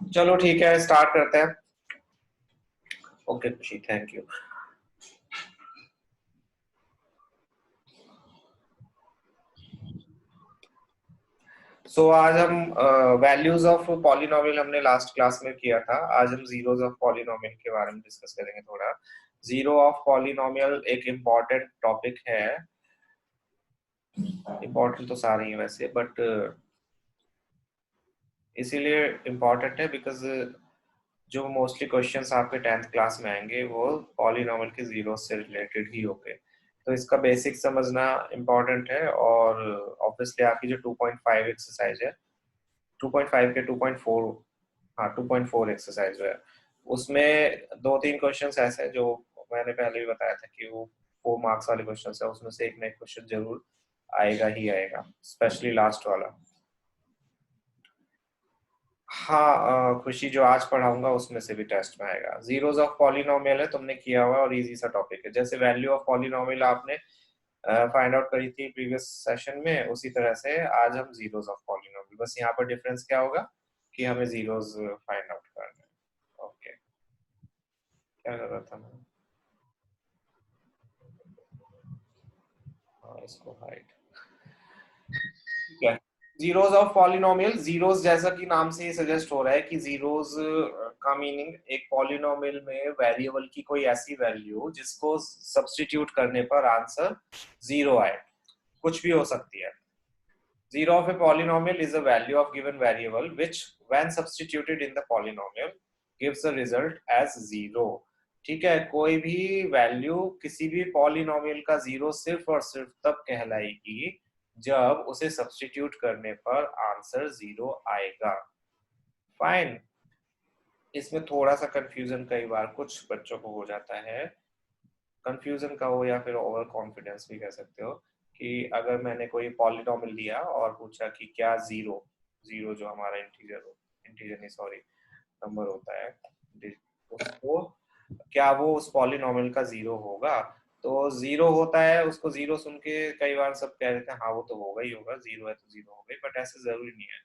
चलो ठीक है, स्टार्ट करते हैं। ओके खुशी, थैंक यू। आज हम वैल्यूज ऑफ पॉलिनोमियल हमने लास्ट क्लास में किया था। आज हम जीरोस ऑफ पॉलिनोमियल के बारे में डिस्कस करेंगे थोड़ा। जीरो ऑफ पॉलिनोमियल एक इम्पॉर्टेंट टॉपिक है। इम्पॉर्टेंट तो सारे ही वैसे, बट इसीलिए इम्पॉर्टेंट है बिकॉज जो मोस्टली क्वेश्चंस आपके 10th क्लास में आएंगे वो पॉलिनोमियल के जीरो से रिलेटेड ही होंगे। तो इसका बेसिक समझना इम्पॉर्टेंट है। और ऑब्वियसली आपकी जो 2.5 एक्सरसाइज है, 2.5 के 2.4, हाँ 2.4 एक्सरसाइज जो है उसमें दो तीन क्वेश्चंस ऐसे हैं जो मैंने पहले भी बताया था कि वो 4 मार्क्स वाले क्वेश्चंस है। उसमें से एक ना एक क्वेश्चन जरूर आएगा ही आएगा, स्पेशली लास्ट वाला। हाँ खुशी, जो आज पढ़ाऊंगा उसमें से भी टेस्ट में आएगा। जीरोस ऑफ पॉलिनोमियल है, तुमने किया हुआ और इजी सा टॉपिक है। जैसे वैल्यू ऑफ पॉलिनोमियल आपने फाइंड आउट करी थी प्रीवियस सेशन में, उसी तरह से आज हम जीरोस ऑफ पॉलिनोमियल। बस यहाँ पर डिफरेंस क्या होगा कि हमें जीरोस फाइंड आउट करना है। ओके, क्या कर रहा था मैं? हाँ, इसको हाइड। ठीक है। जीरोस ऑफ पॉलिनोमियल, जीरोस जैसा कि नाम से ही सजेस्ट हो रहा है कि जीरोस का मीनिंग एक पॉलिनोमियल में वेरिएबल की कोई ऐसी वैल्यू जिसको सब्स्टिट्यूट करने पर आंसर जीरो आए। कुछ भी हो सकती है। Zero of a polynomial is a value of given variable which, when substituted in the polynomial, gives a result as zero. ठीक है, कोई भी वैल्यू किसी भी पॉलिनोमियल का जीरो सिर्फ और सिर्फ तब कहलाएगी जब उसे सब्स्टिट्यूट करने पर आंसर जीरो आएगा। फाइन। इसमें थोड़ा सा कंफ्यूजन कई बार कुछ बच्चों को हो जाता है। कंफ्यूजन का हो या फिर ओवर कॉन्फिडेंस भी कह सकते हो कि अगर मैंने कोई पॉलिनोमियल लिया और पूछा कि क्या जीरो, जीरो जो हमारा इंटीजर हो, इंटीजर नहीं सॉरी नंबर होता है, उसको क्या वो उस पॉलिनोमियल का जीरो होगा? तो जीरो होता है, उसको जीरो सुन के कई बार सब कह देते हैं हाँ वो तो होगा ही होगा, जीरो है तो जीरो होगा ही, बट ऐसे जरूरी नहीं है।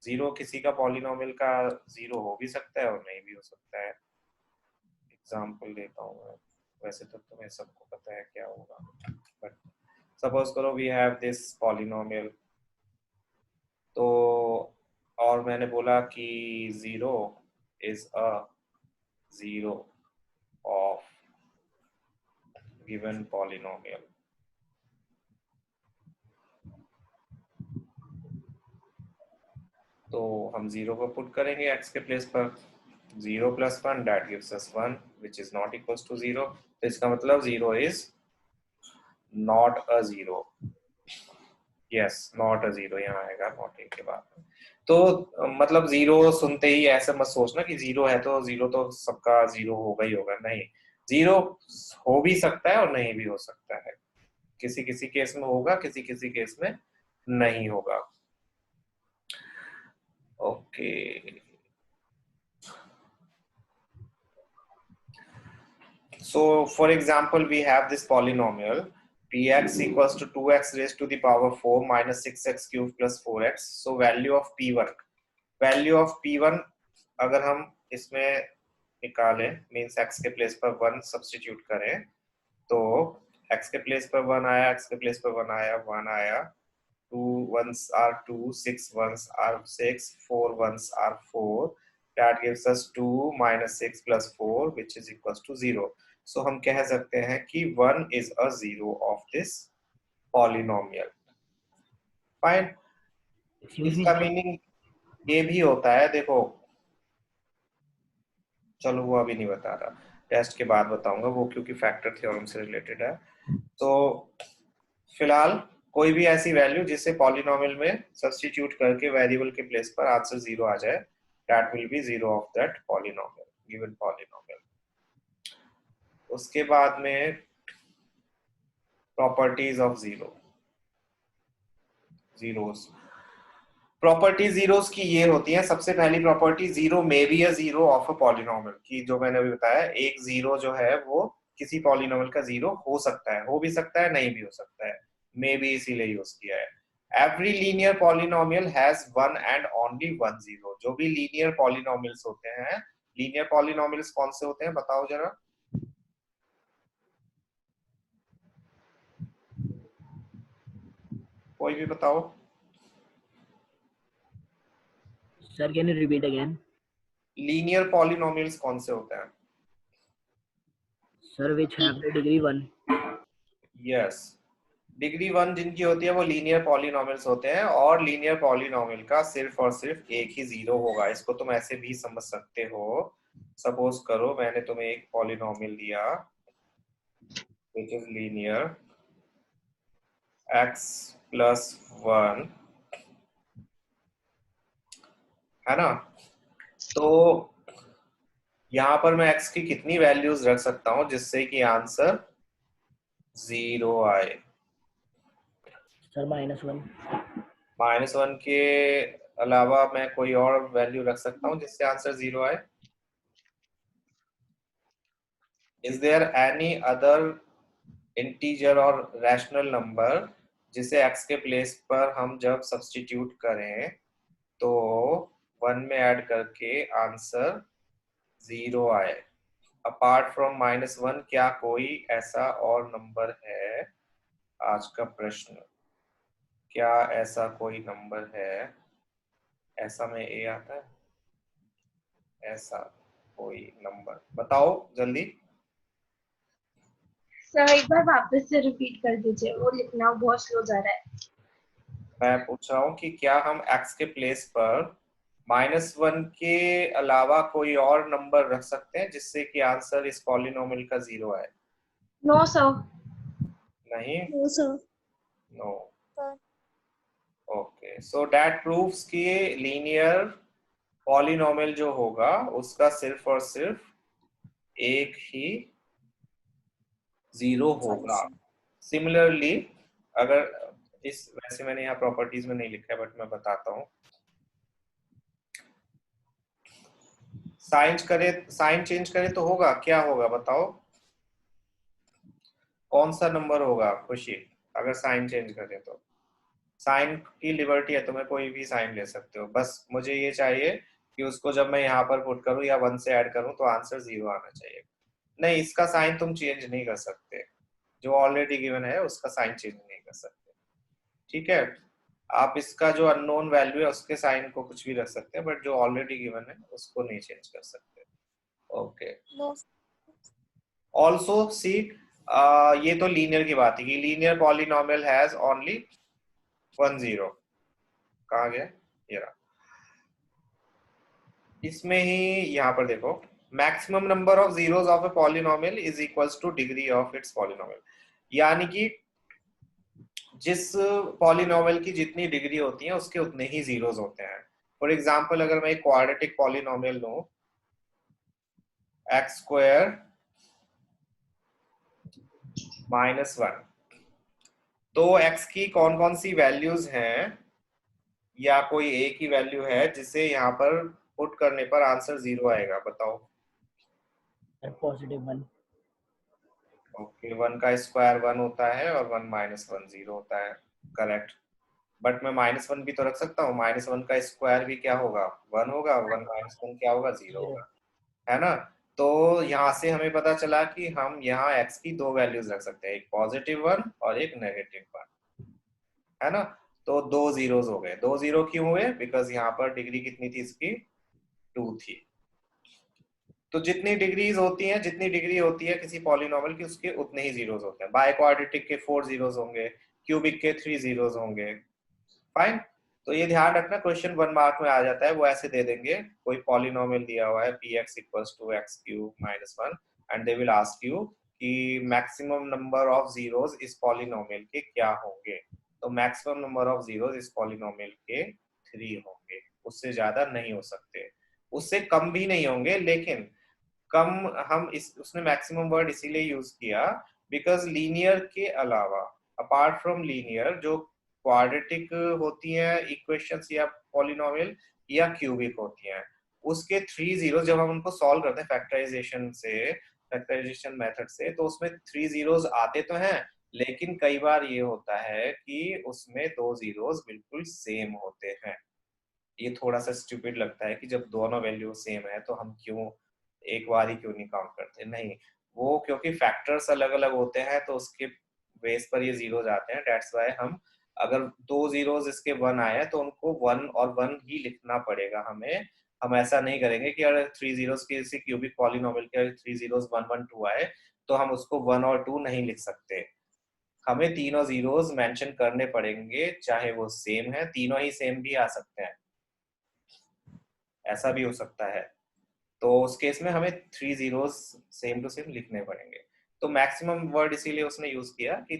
जीरो किसी का पॉलिनोमियल का जीरो हो भी सकता है और नहीं भी हो सकता है। एग्जाम्पल देता हूँ मैं, वैसे तो तुम्हें सबको पता है क्या होगा, बट सपोज करो वी हैव दिस पॉलिनोमियल। तो और मैंने बोला कि zero is a zero of given polynomial. तो हम जीरो को पुट करेंगे एक्स के प्लेस पर। Zero plus one that gives us one which is not equals to zero. तो इसका मतलब zero is not a zero. Yes, not a zero यहाँ आएगा नॉट के बाद। तो मतलब जीरो सुनते ही ऐसे मत सोचना कि जीरो है तो जीरो तो सबका जीरो होगा ही होगा, नहीं। जीरो हो भी सकता है और नहीं भी हो सकता है। किसी किसी केस में होगा, किसी किसी केस में नहीं होगा। Okay, so for example we have this polynomial px equals to 2x raised to the power 4 minus 6x cubed plus 4x. so value of p1, value of p1 अगर हम इसमें निकालें, मीन्स x के place पर 1 substitute करें, तो x के place पर 1 आया, x के प्लेस पर 1 आया, 1 आया, 2 ones are 2, 6 ones are 6, 4 ones are 4. That gives us 2 minus 6 plus 4 which is equals to 0. So हम कह सकते हैं कि 1 is a zero of this polynomial. Fine. इसका मीनिंग ये भी होता है, देखो चलो वो अभी नहीं बता रहा, टेस्ट के बाद बताऊंगा वो, क्योंकि फैक्टर थ्योरम से रिलेटेड है। तो फिलहाल कोई भी ऐसी वैल्यू जिसे पॉलिनोमियल में सब्स्टिट्यूट करके वेरिएबल के प्लेस पर आंसर जीरो आ जाए, that will be zero of that polynomial, given polynomial. उसके बाद में properties of zero, zeros. Property zeros की ये होती है, सबसे पहली property zero may be a zero of a polynomial की, जो मैंने अभी बताया, एक जीरो जो है वो किसी पॉलिनोमियल का जीरो हो सकता है, हो भी सकता है नहीं भी हो सकता है, मे बी इसीलिए यूज किया है। Every linear polynomial has one and only one zero. जो भी लीनियर पॉलिनोमियल्स होते हैं, लीनियर पॉलिनोमियल्स कौन से होते हैं बताओ जरा। कोई भी बताओ। Sir, can you repeat again? Linear polynomials कौन से होते हैं? Sir, which have the degree 1. Yes, degree one जिनकी होती है वो लीनियर पॉलिनोमियल्स होते हैं, और लीनियर पॉलिनोमियल का सिर्फ और सिर्फ एक ही जीरो होगा। इसको तुम ऐसे भी समझ सकते हो। सपोज करो मैंने तुम्हें एक पॉलिनोमियल दिया which is linear x plus one, है ना। तो यहाँ पर मैं x की कितनी वैल्यूज रख सकता हूँ जिससे कि आंसर जीरो आए? Sir, -1. -1 के अलावा मैं कोई और वैल्यू रख सकता हूँ जिससे आंसर जीरो आए? Is there any other integer और रैशनल नंबर जिसे x के प्लेस पर हम जब सब्स्टिट्यूट करें तो 1 में ऐड करके आंसर जीरो आए? अपार्ट फ्रॉम -1 क्या कोई ऐसा और नंबर है? आज का प्रश्न, क्या ऐसा कोई नंबर है? ऐसा में ए आता है? ऐसा कोई नंबर बताओ जल्दी। सर एक बार वापस से रिपीट कर दीजिए, वो लिखना बहुत स्लो जा रहा है। मैं पूछ रहा हूँ कि क्या हम x के प्लेस पर -1 के अलावा कोई और नंबर रख सकते हैं जिससे कि आंसर इस पॉलिनोमियल का जीरो आए? No sir. नहीं, no sir. No. Okay, so that proves कि लीनियर पॉलिनोमियल जो होगा उसका सिर्फ और सिर्फ एक ही जीरो होगा। सिमिलरली अगर इस, वैसे मैंने यहाँ प्रॉपर्टीज में नहीं लिखा है बट मैं बताता हूँ। साइन चेंज करे तो होगा क्या? होगा बताओ, कौन सा नंबर होगा खुशी अगर साइन चेंज करे तो? साइन की लिबर्टी है, तुम्हें कोई भी साइन ले सकते हो, बस मुझे ये चाहिए कि उसको जब मैं यहाँ पर पुट करूँ या 1 से ऐड करूँ तो आंसर जीरो आना चाहिए। नहीं, इसका साइन तुम चेंज नहीं कर सकते, जो ऑलरेडी गिवन है उसका साइन चेंज नहीं कर सकते। ठीक है, आप इसका जो अननोन वैल्यू है उसके साइन को कुछ भी रख सकते हैं, बट जो ऑलरेडी गिवन है उसको नहीं चेंज कर सकते। ओके, ऑल्सो सी, ये तो लीनियर की बात है कि linear polynomial has only one zero. कहाँ गया ये रहा। इसमें ही यहाँ पर देखो, maximum number of zeros of a polynomial is equals two degree of its polynomial. यानी कि जिस पॉलिनोमियल की जितनी डिग्री होती है उसके उतने ही जीरोस होते हैं। फॉर एग्जांपल अगर मैं एक क्वाड्रेटिक पॉलिनोमियल लूं एक्स स्क्वायर -1, तो x की कौन कौन सी वैल्यूज हैं या कोई एक ही वैल्यू है जिसे यहाँ पर पुट करने पर आंसर जीरो आएगा बताओ? Sir, +1. ओके, 1 का स्क्वायर 1 होता है और 1 -1 जीरो होता है, करेक्ट। बट मैं -1 भी तो रख सकता हूँ, -1 का स्क्वायर भी क्या होगा? 1 होगा, 1 -1 क्या होगा? जीरो होगा, है ना। तो यहाँ से हमें पता चला कि हम यहाँ x की दो वैल्यूज रख सकते हैं, एक +1 और एक -1, है ना। तो दो जीरोस हो गए। दो जीरो क्यों हुए? बिकॉज यहाँ पर डिग्री कितनी थी इसकी? 2 थी। तो जितनी डिग्रीज होती हैं, जितनी डिग्री होती है किसी पॉलिनोमियल की उसके उतने ही जीरोस होते हैं। बाय क्वाड्रेटिक के 4 जीरोस होंगे, क्यूबिक के 3 जीरोस होंगे। फाइन, तो ये ध्यान रखना, क्वेश्चन 1 मार्क में आ जाता है। वो ऐसे दे देंगे, कोई पॉलिनोमियल दिया हुआ है px equals to x³ -1 and they will ask you कि मैक्सिमम नंबर ऑफ जीरोस इस पॉलिनोमियल के क्या होंगे। तो मैक्सिमम नंबर ऑफ जीरोस इस पॉलिनोमियल के 3 होंगे, उससे ज्यादा नहीं हो सकते, उससे कम भी नहीं होंगे। लेकिन कम, हम इस, उसने मैक्सिमम वर्ड इसीलिए यूज किया बिकॉज लीनियर के अलावा, अपार्ट फ्रॉम लीनियर, जो क्वाड्रेटिक होती हैं इक्वेशंस या पॉलिनोमियल या क्यूबिक होती हैं, उसके 3 जीरो जब हम उनको सॉल्व करते हैं फैक्टराइजेशन से, फैक्टराइजेशन मेथड से, तो उसमें 3 जीरोस आते तो हैं लेकिन कई बार ये होता है कि उसमें दो जीरोस बिल्कुल सेम होते हैं। ये थोड़ा सा स्टूपिड लगता है कि जब दोनों वैल्यू सेम है तो हम क्यों एक बार ही क्यों नहीं काउंट करते। नहीं, वो क्योंकि फैक्टर्स अलग अलग होते हैं तो उसके बेस पर ये जीरो आते हैं। दैट्स वाई हम अगर दो जीरोस इसके वन आए तो उनको वन और वन ही लिखना पड़ेगा हमें। हम ऐसा नहीं करेंगे कि अगर थ्री जीरोस की किसी क्यूबिक पॉलिनोमियल के three zeros one one two आए तो हम उसको वन और टू नहीं लिख सकते। हमें तीनों जीरोस मेंशन करने पड़ेंगे, चाहे वो सेम है। तीनों ही सेम भी आ सकते हैं, ऐसा भी हो सकता है। तो उस केस में हमें three zeros same to same लिखने पड़ेंगे। तो मैक्सिमम वर्ड इसीलिए उसने यूज किया कि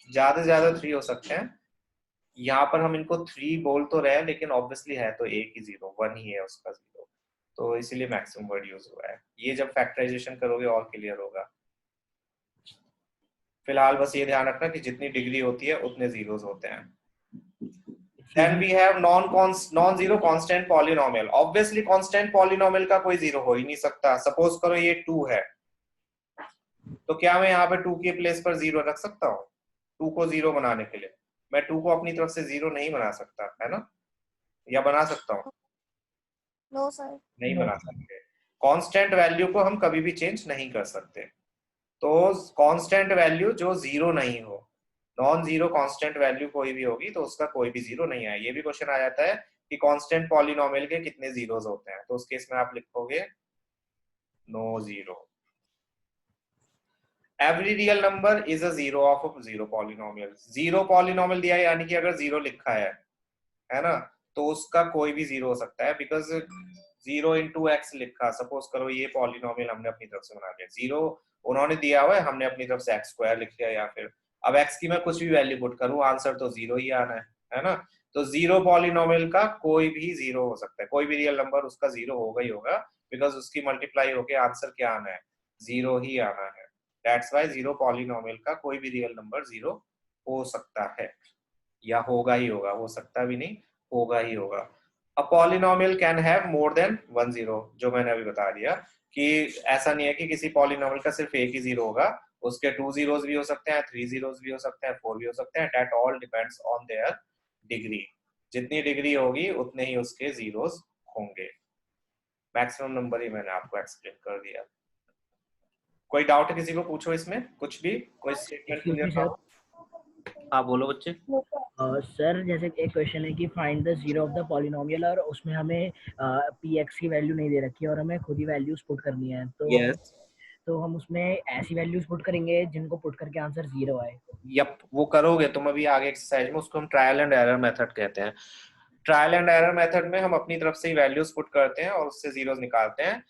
ज्यादा से ज्यादा थ्री हो सकते हैं। यहाँ पर हम इनको थ्री बोल तो रहे हैं लेकिन ऑब्वियसली है तो एक ही जीरो, वन ही है उसका जीरो, तो इसीलिए मैक्सिमम वर्ड यूज हुआ है। ये जब फैक्टराइजेशन करोगे और क्लियर होगा। फिलहाल बस ये ध्यान रखना कि जितनी डिग्री होती है उतने जीरोस होते हैं। Then we have non-zero constant polynomial. Obviously constant polynomial का कोई जीरो हो ही नहीं सकता। सपोज करो ये 2 है, तो क्या मैं यहाँ पे 2 के प्लेस पर जीरो रख सकता हूँ? 2 को जीरो बनाने के लिए मैं 2 को अपनी तरफ से जीरो नहीं बना सकता, है ना? या बना सकता हूँ? No sir. नहीं No. बना सकते। कांस्टेंट वैल्यू को हम कभी भी चेंज नहीं कर सकते। तो कांस्टेंट वैल्यू जो जीरो नहीं हो, नॉन जीरो कांस्टेंट वैल्यू कोई भी होगी तो उसका कोई भी जीरो नहीं आए। ये भी क्वेश्चन आ जाता है कि कांस्टेंट पॉलिनोमियल के कितने जीरोस होते हैं, तो उस केस में आप लिखोगे no zero. Every real number is a zero of zero polynomial. Zero polynomial दिया है यानी कि अगर जीरो लिखा है ना, तो उसका कोई भी जीरो हो सकता है। बिकॉज जीरो इंटू एक्स लिखा, सपोज करो ये पॉलिनोमियल हमने अपनी तरफ से बना लिया, जीरो उन्होंने दिया हुआ है, हमने अपनी तरफ से एक्स स्क्वायर लिख लिया, या फिर अब एक्स की मैं कुछ भी वैल्यू पुट करूं आंसर तो जीरो ही आना है ना। तो जीरो पॉलिनोमियल का कोई भी जीरो हो सकता है, कोई भी रियल नंबर उसका जीरो होगा ही होगा, बिकॉज उसकी मल्टीप्लाई होके आंसर क्या आना है, जीरो ही आना है। दैट्स वाई जीरो पॉलिनोमियल का कोई भी रियल नंबर जीरो हो सकता है, या होगा ही होगा, हो सकता भी नहीं, होगा ही होगा। A polynomial can have more than one zero, जो मैंने अभी बता दिया कि ऐसा नहीं है कि किसी पॉलिनोमियल का सिर्फ एक ही जीरो होगा, उसके टू जीरोस भी हो सकते हैं, थ्री जीरोस भी हो सकते हैं, फोर भी हो सकते हैं। That all depends on their degree. जितनी डिग्री होगी उतने ही उसके जीरोस होंगे। मैक्सिमम नंबर ही मैंने आपको एक्सप्लेन कर दिया। कोई डाउट किसी को पूछो इसमें, कुछ भी कोई स्टेटमेंट Excuse क्लियर me, ना sir. हो? हाँ बोलो बच्चे। सर जैसे एक क्वेश्चन है कि find the zero of the polynomial, और उसमें हमें पी एक्स की वैल्यू नहीं दे रखी है और हमें खुद ही वैल्यूज पुट करनी है, यस, तो हम उसमें ऐसी वैल्यूज पुट करेंगे जिनको पुट करके आंसर जीरो आए। यप, वो करोगे तुम अभी आगे एक्सरसाइज में, उसको हम ट्रायल एंड एरर मेथड कहते हैं। ट्रायल एंड एरर मेथड में हम अपनी तरफ से ही वैल्यूज पुट करते हैं और उससे जीरोस निकालते हैं।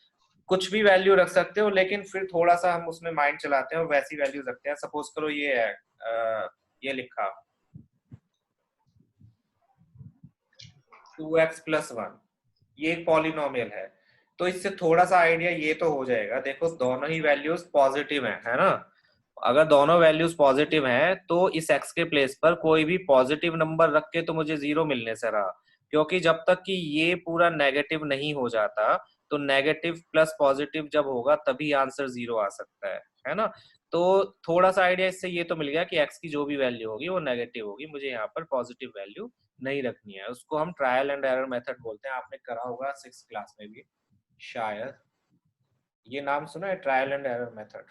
कुछ भी वैल्यू रख सकते हो, लेकिन फिर थोड़ा सा हम उसमें माइंड चलाते हैं और वैसी वैल्यूज रखते हैं। सपोज करो ये है, ये लिखा 2x + 1, ये एक पॉलिनोमियल है, तो इससे थोड़ा सा आइडिया ये तो हो जाएगा। देखो दोनों ही वैल्यूज पॉजिटिव है ना? अगर दोनों वैल्यूज पॉजिटिव हैं तो इस x के प्लेस पर कोई भी पॉजिटिव नंबर रख के तो मुझे जीरो मिलने से रहा, क्योंकि जब तक कि ये पूरा नेगेटिव नहीं हो जाता तो नेगेटिव प्लस पॉजिटिव जब होगा तभी आंसर जीरो आ सकता है ना? तो थोड़ा सा आइडिया इससे ये तो मिल गया कि x की जो भी वैल्यू होगी वो नेगेटिव होगी, मुझे यहाँ पर पॉजिटिव वैल्यू नहीं रखनी है। उसको हम ट्रायल एंड एरर मेथड बोलते हैं। आपने करा होगा 6th क्लास में भी शायद, ये नाम सुना है trial and error method,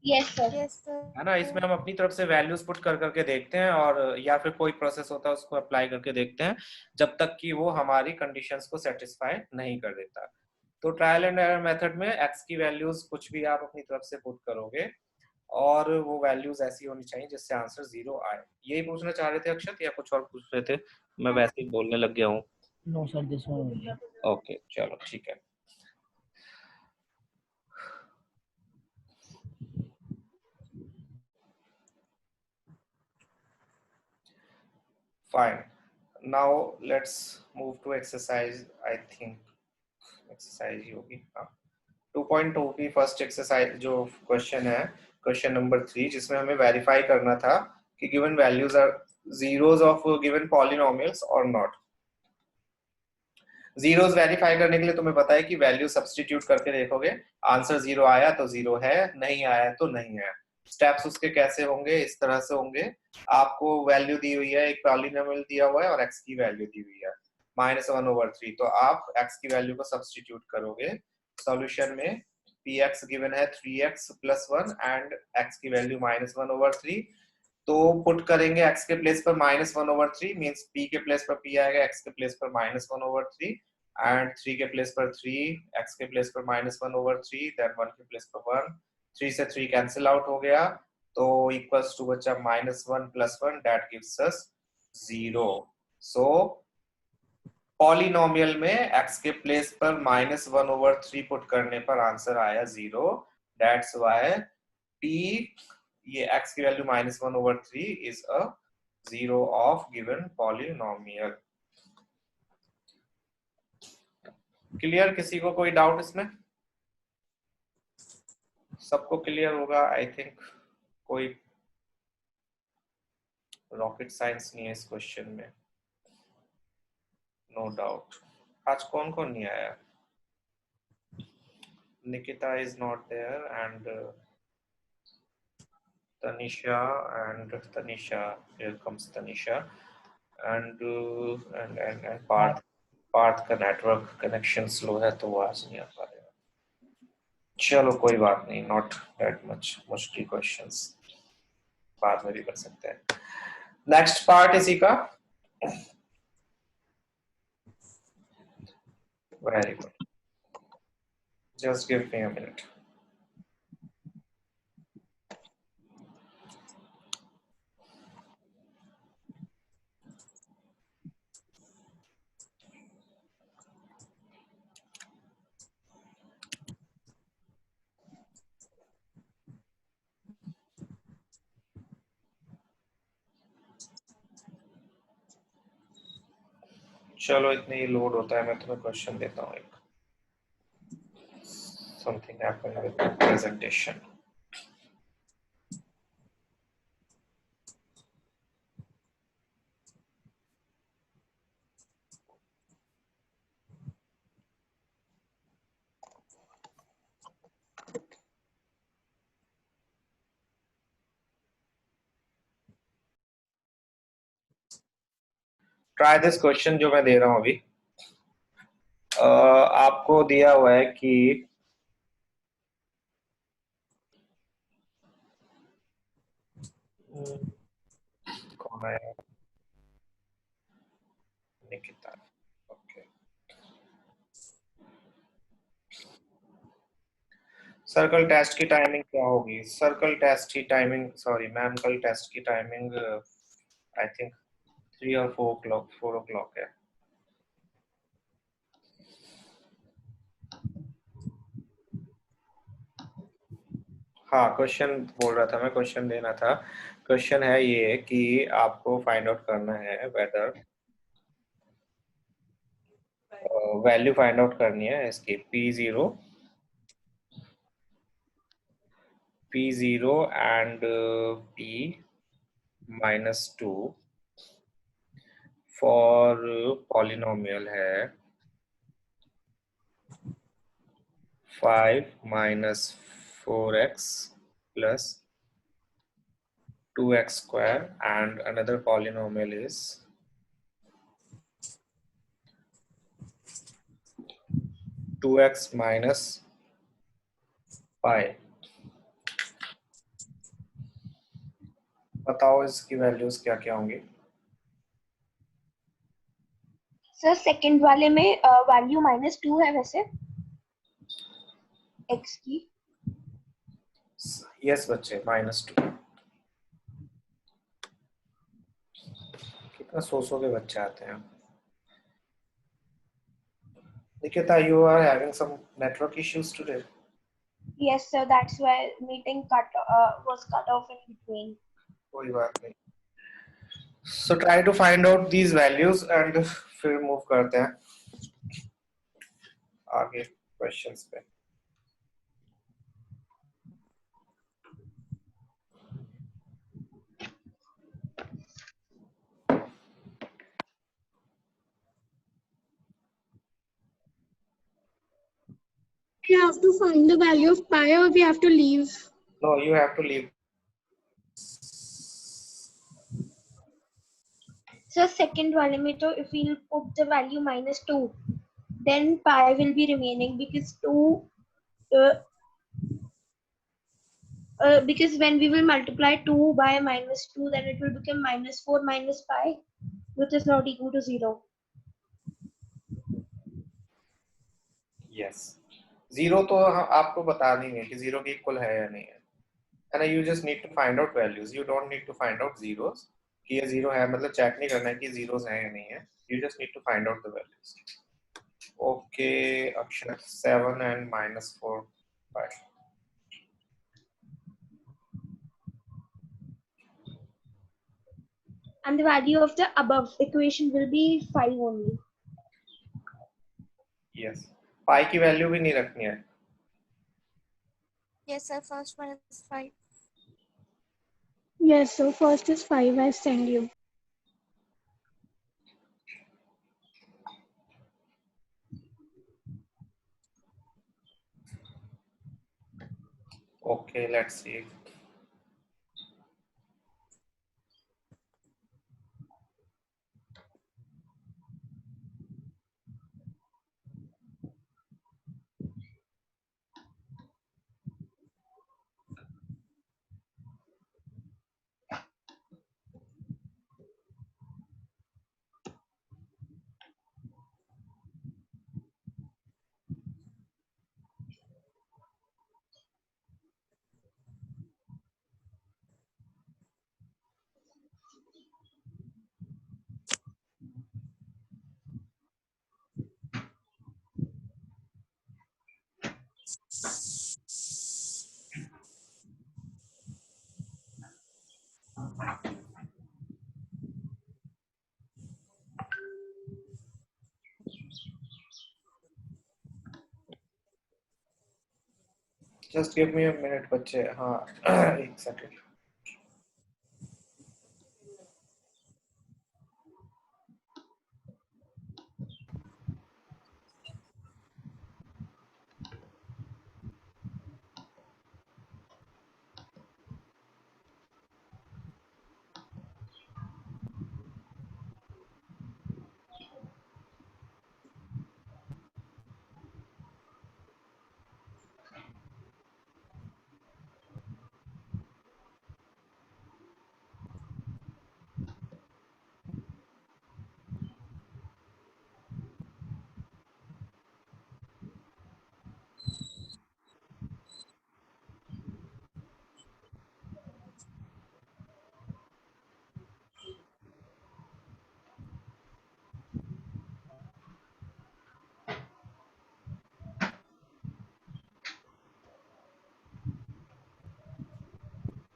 yes sir. है ना? इसमें हम अपनी तरफ से वैल्यूज पुट कर करके देखते हैं, और या फिर कोई प्रोसेस होता है उसको अप्लाई करके देखते हैं जब तक कि वो हमारी कंडीशंस को सेटिस्फाई नहीं कर देता। तो ट्रायल एंड एरर मेथड में एक्स की वैल्यूज कुछ भी आप अपनी तरफ से पुट करोगे और वो वैल्यूज ऐसी होनी चाहिए जिससे आंसर जीरो आए। यही पूछना चाह रहे थे अक्षत, या कुछ और पूछ रहे थे? मैं वैसे ही बोलने लग गया हूँ। No sir, this one only. Okay चलो ठीक है। Fine. Now let's move to exercise. I think exercise ही होगी, हाँ 2.2 की फर्स्ट एक्सरसाइज जो क्वेश्चन है, क्वेश्चन नंबर 3, जिसमें हमें वेरीफाई करना था कि given values are zeros of given polynomials और नॉट। जीरोस वेरीफाई करने के लिए तुम्हें पता है कि वैल्यू सब्स्टिट्यूट करके देखोगे, आंसर जीरो आया तो जीरो है, नहीं आया तो नहीं है। स्टेप्स उसके कैसे होंगे, इस तरह से होंगे। आपको वैल्यू दी हुई है, एक पॉलिनोमियल दिया हुआ है और x की वैल्यू दी हुई है -1/3, तो आप x की वैल्यू को सब्स्टिट्यूट करोगे सॉल्यूशन में। px गिवन है 3x + 1 एंड x की वैल्यू -1/3, तो पुट करेंगे x के प्लेस पर -1/3 मींस p के प्लेस पर p आएगा, x के प्लेस पर -1/3 एंड 3 के प्लेस पर 3, x के प्लेस पर -1/3, देन 1 के प्लेस पर 1, 3 से 3 कैंसिल आउट हो गया, तो इक्वल्स टू बचा -1 + 1 that gives us 0। So polynomial में x के प्लेस पर -1/3 पुट करने पर आंसर आया 0। दैट्स व्हाई p, ये x की value -1/3 is a 0 of given polynomial. Clear? किसी को कोई डाउट इसमें? सबको क्लियर होगा आई थिंक, कोई रॉकेट साइंस नहीं है इस क्वेश्चन में, नो डाउट। आज कौन कौन नहीं आया? Nikita is not there and Tanisha and Tanisha, here comes Tanisha and Parth का नेटवर्क कनेक्शन स्लो है तो वो आज नहीं आ पा रहा। चलो कोई बात नहीं, नॉट दैट मच मुश्किल क्वेश्चंस, बाद में भी कर सकते हैं। नेक्स्ट पार्ट इसी का, very good, just give me a minute. चलो इतने ही लोड होता है, मैं तुम्हें क्वेश्चन देता हूँ एक। Something happened with the presentation. Try this question जो मैं दे रहा हूं अभी। आपको दिया हुआ है कि कौन है निकिता, ओके। सर्कल टेस्ट की टाइमिंग क्या होगी? सर्कल टेस्ट की टाइमिंग, सॉरी मैम, कल टेस्ट की टाइमिंग आई थिंक 3 और 4 o'clock है। हाँ, क्वेश्चन बोल रहा था मैं, क्वेश्चन देना था। क्वेश्चन है ये कि आपको फाइंड आउट करना है वेदर, वैल्यू फाइंड आउट करनी है इसकी P0 and P-2 for polynomial है 5 - 4x plus 2x square and another polynomial is 2x minus pi। बताओ इसकी वैल्यूज क्या क्या होंगी? सर सेकंड वाले में वैल्यू -2 है वैसे x की। यस बच्चे, -2। कितना सौ के बच्चे आते हैं। Nikita, you are having some network issues today. Yes sir, that's why meeting was cut off in between. कोई बात नहीं। So try to find out these values and फिर मूव करते हैं आगे क्वेश्चंस पे। We have to find the value of pi or we have to leave? No, you have to leave sir second वाले में तो if we'll put the value -2, then pi will be remaining because 2 because when we will multiply 2 by -2, then it will become -4 minus pi, which is not equal to 0. Yes, zero तो आपको बता देंगे कि zero के equal है या नहीं है, है ना। You just need to find out values, you don't need to find out zeros कि ये जीरो है, मतलब चेक नहीं करना है कि जीरोस हैं या नहीं है, you just need to find out the values. Okay Akshar, 7 and -4 pi. And the value of the above equation will be 5 only. Yes, पाई की वैल्यू भी नहीं रखनी है। Yes, sir. First one is 5. Yes, so first is 5 I send you. Okay let's C. Just give me a minute बच्चे, हाँ एक second.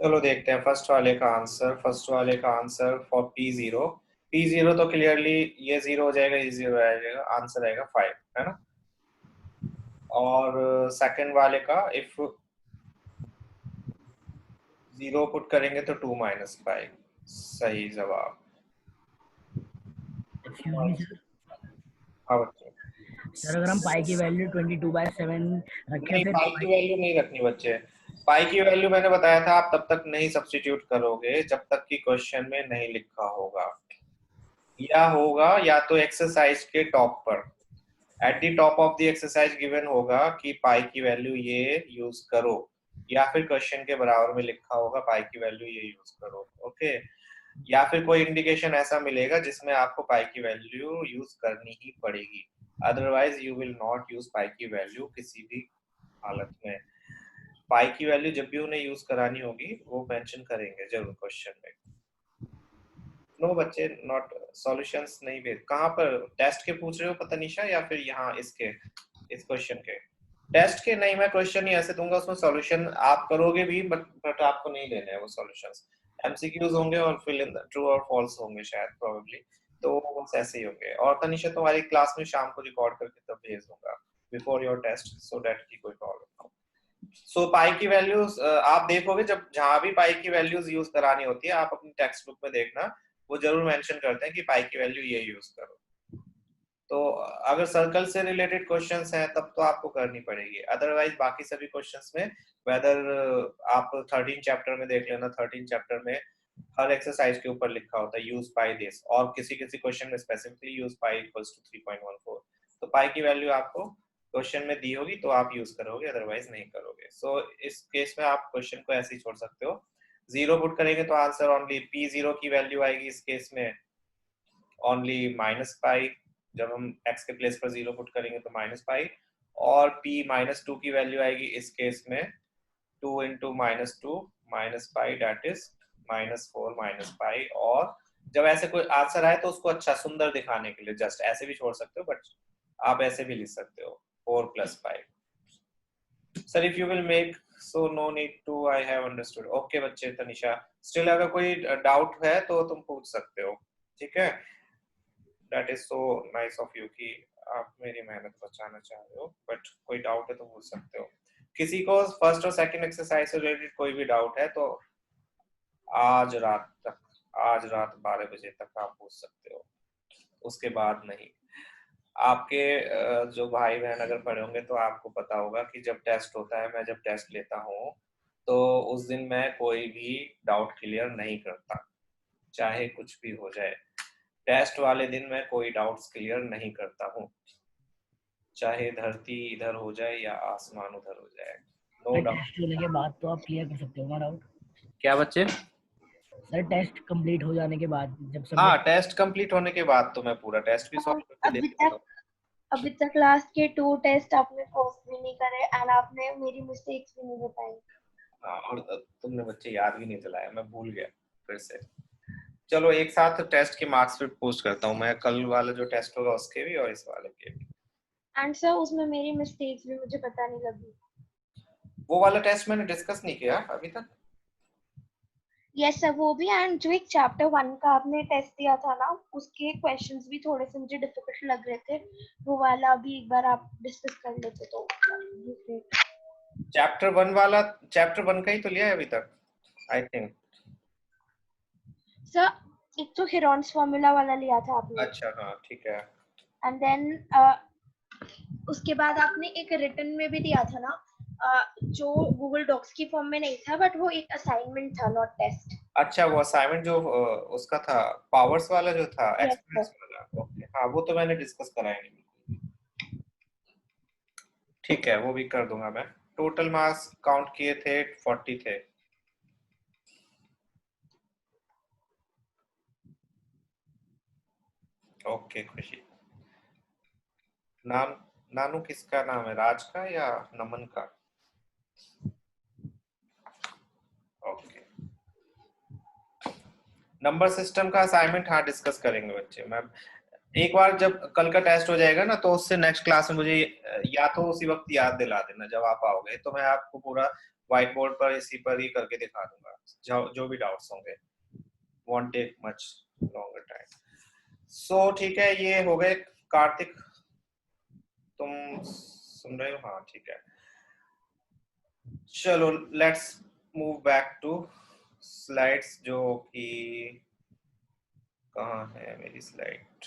चलो देखते हैं फर्स्ट वाले का आंसर। फर्स्ट वाले का आंसर फॉर P0, P0 तो क्लियरली ये जीरो हो जाएगा, ये जीरो आ जाएगा, आंसर आएगा 5, है ना। और सेकंड वाले का इफ जीरो पुट करेंगे तो 2 माइनस पाई, सही जवाब। एक्सक्यूज मी सर, हाँ बच्चे, सर अगर हम पाई की वैल्यू 22/7 रखें नहीं फिर पाई की वैल्यू नहीं रखनी बच्चे। पाई की वैल्यू मैंने बताया था आप तब तक नहीं सब्स्टिट्यूट करोगे जब तक कि क्वेश्चन में नहीं लिखा होगा, या होगा या तो एक्सरसाइज के टॉप पर at the top of the exercise given होगा कि पाई की वैल्यू ये यूज करो, या फिर क्वेश्चन के बराबर में लिखा होगा पाई की वैल्यू ये यूज करो। ओके, या फिर कोई इंडिकेशन ऐसा मिलेगा जिसमें आपको पाई की वैल्यू यूज करनी ही पड़ेगी, otherwise you will not use pi की वैल्यू किसी भी हालत में। पाई की वैल्यू जब भी उन्हें यूज करानी होगी वो मेंशन करेंगे जरूर क्वेश्चन में। नो बच्चे, नॉट सॉल्यूशंस नहीं भेज, कहाँ पर टेस्ट के पूछ रहे हो पतनीशा, या फिर यहाँ इसके इस क्वेश्चन के टेस्ट के? नहीं, मैं क्वेश्चन ही ऐसे दूंगा, उसमें सॉल्यूशन आप करोगे भी बट आपको नहीं लेने हैं वो सॉल्यूशंस। एमसीक्यूज होंगे और फिल इन ट्रू और फॉल्स होंगे शायद प्रोबेबली, तो बस ऐसे ही होंगे। और तनिषा तुम्हारी क्लास में शाम को रिकॉर्ड करके तब भेज दूंगा before your test, so that की कोई प्रॉब्लम ना हो। सो पाई की वैल्यूज आप देखोगे जब जहां भी पाई की वैल्यूज यूज करानी होती है, आप अपनी टेक्स्ट बुक में देखना, वो जरूर मेंशन करते हैं कि पाई की वैल्यू ये यूज करो। तो अगर सर्कल से रिलेटेड क्वेश्चंस हैं तब तो आपको करनी पड़ेगी, अदरवाइज बाकी सभी क्वेश्चंस में वेदर आप 13 चैप्टर में देख लेना, 13 चैप्टर में हर एक्सरसाइज के ऊपर लिखा होता है यूज पाई दिस, और किसी किसी क्वेश्चन में specifically use pi equals to 3.14। तो पाई की वैल्यू आपको क्वेश्चन में दी होगी तो आप यूज करोगे, अदरवाइज नहीं करोगे। सो इस केस में आप क्वेश्चन को ऐसे ही छोड़ सकते हो। 0 पुट करेंगे तो आंसर ओनली p0 की वैल्यू आएगी इस केस में ओनली -पाई। जब हम x के प्लेस पर 0 पुट करेंगे तो -पाई, और p -2 की वैल्यू आएगी इस केस में 2 into -2 -पाई दैट इज -4 -पाई। और जब ऐसे कोई आंसर आए तो उसको अच्छा सुंदर दिखाने के लिए जस्ट ऐसे भी छोड़ सकते हो, बट आप ऐसे भी लिख सकते हो 4 + pi. Sir if you will make so no need to, I have understood. Okay बच्चे, तनिषा स्टिल अगर कोई डाउट है तो तुम पूछ सकते हो, ठीक है। That is so nice of you कि आप मेरी मेहनत बचाना चाह रहे हो, बट कोई डाउट है तो पूछ सकते हो। किसी को फर्स्ट और सेकंड एक्सरसाइज से रिलेटेड कोई भी डाउट है तो आज रात 12 बजे तक आप पूछ सकते हो, उसके बाद नहीं। आपके जो भाई बहन अगर पढ़े होंगे तो आपको पता होगा कि जब टेस्ट होता है, मैं जब टेस्ट लेता हूँ तो उस दिन मैं कोई भी डाउट क्लियर नहीं करता, चाहे कुछ भी हो जाए। टेस्ट वाले दिन मैं कोई डाउट्स क्लियर नहीं करता हूँ, चाहे धरती इधर हो जाए या आसमान उधर हो जाए, नो डाउट। टेस्ट होने के बाद तो आप क्लियर कर सकते हो ना डाउट? क्या बच्चे? सर टेस्ट कंप्लीट हो जाने के बाद जब हाँ, सबमिट। टेस्ट कंप्लीट होने के बाद तो मैं पूरा टेस्ट भी सॉल्व करके दे देता हूँ। अभी तक लास्ट के 2 टेस्ट आपने पोस्ट भी नहीं करे एंड आपने मेरी मिस्टेक्स भी नहीं बताई। हाँ, और तुमने बच्चे याद भी नहीं दिलाया, मैं भूल गया फिर से। चलो एक साथ टेस्ट के मार्क्स फिर पोस्ट करता हूँ मैं, कल वाला जो टेस्ट होगा उसके भी और इस वाले के भी। एंड सर उसमें मेरी मिस्टेक्स भी मुझे पता नहीं लगी। वो वाला टेस्ट मैंने डिस्कस नहीं किया अभी तक। यस सर, वो भी। एंड जो एक चैप्टर 1 का आपने टेस्ट दिया था ना, उसके क्वेश्चंस भी थोड़े से मुझे डिफिकल्ट लग रहे थे, वो वाला भी एक बार आप डिस्कस कर लेते तो। चैप्टर 1 वाला, चैप्टर 1 का ही तो लिया है अभी तक आई थिंक। सर एक तो हेरॉन्स फार्मूला वाला लिया था आपने, अच्छा हाँ ठीक है। एंड देन उसके बाद आपने एक रिटन में भी दिया था ना, जो गूगल डॉक्स की फॉर्म में नहीं था, बट वो एक असाइनमेंट था, नॉट टेस्ट। अच्छा वो असाइनमेंट जो उसका था पावर्स वाला जो था, Yes, एक्सप्रेस वाला, ओके हाँ वो तो मैंने डिस्कस करा ही नहीं। ठीक है वो भी कर दूंगा मैं। टोटल मार्क्स काउंट किए थे 40 थे। ओके खुशी। नाम नानू किसका नाम है, राज का या नमन का? ओके नंबर सिस्टम का असाइनमेंट हाँ डिस्कस करेंगे बच्चे। मैं एक बार जब कल का टेस्ट हो जाएगा ना तो उससे नेक्स्ट क्लास में मुझे या तो उसी वक्त याद दिला देना जब आप आओगे, तो मैं आपको पूरा व्हाइट बोर्ड पर इसी पर ही करके दिखा दूंगा जो भी डाउट्स होंगे। Won't take much longer time. So ठीक है ये हो गए। कार्तिक तुम सुन रहे हो? हाँ ठीक है। चलो let's move back to slides, जो कि कहाँ है मेरी स्लाइड?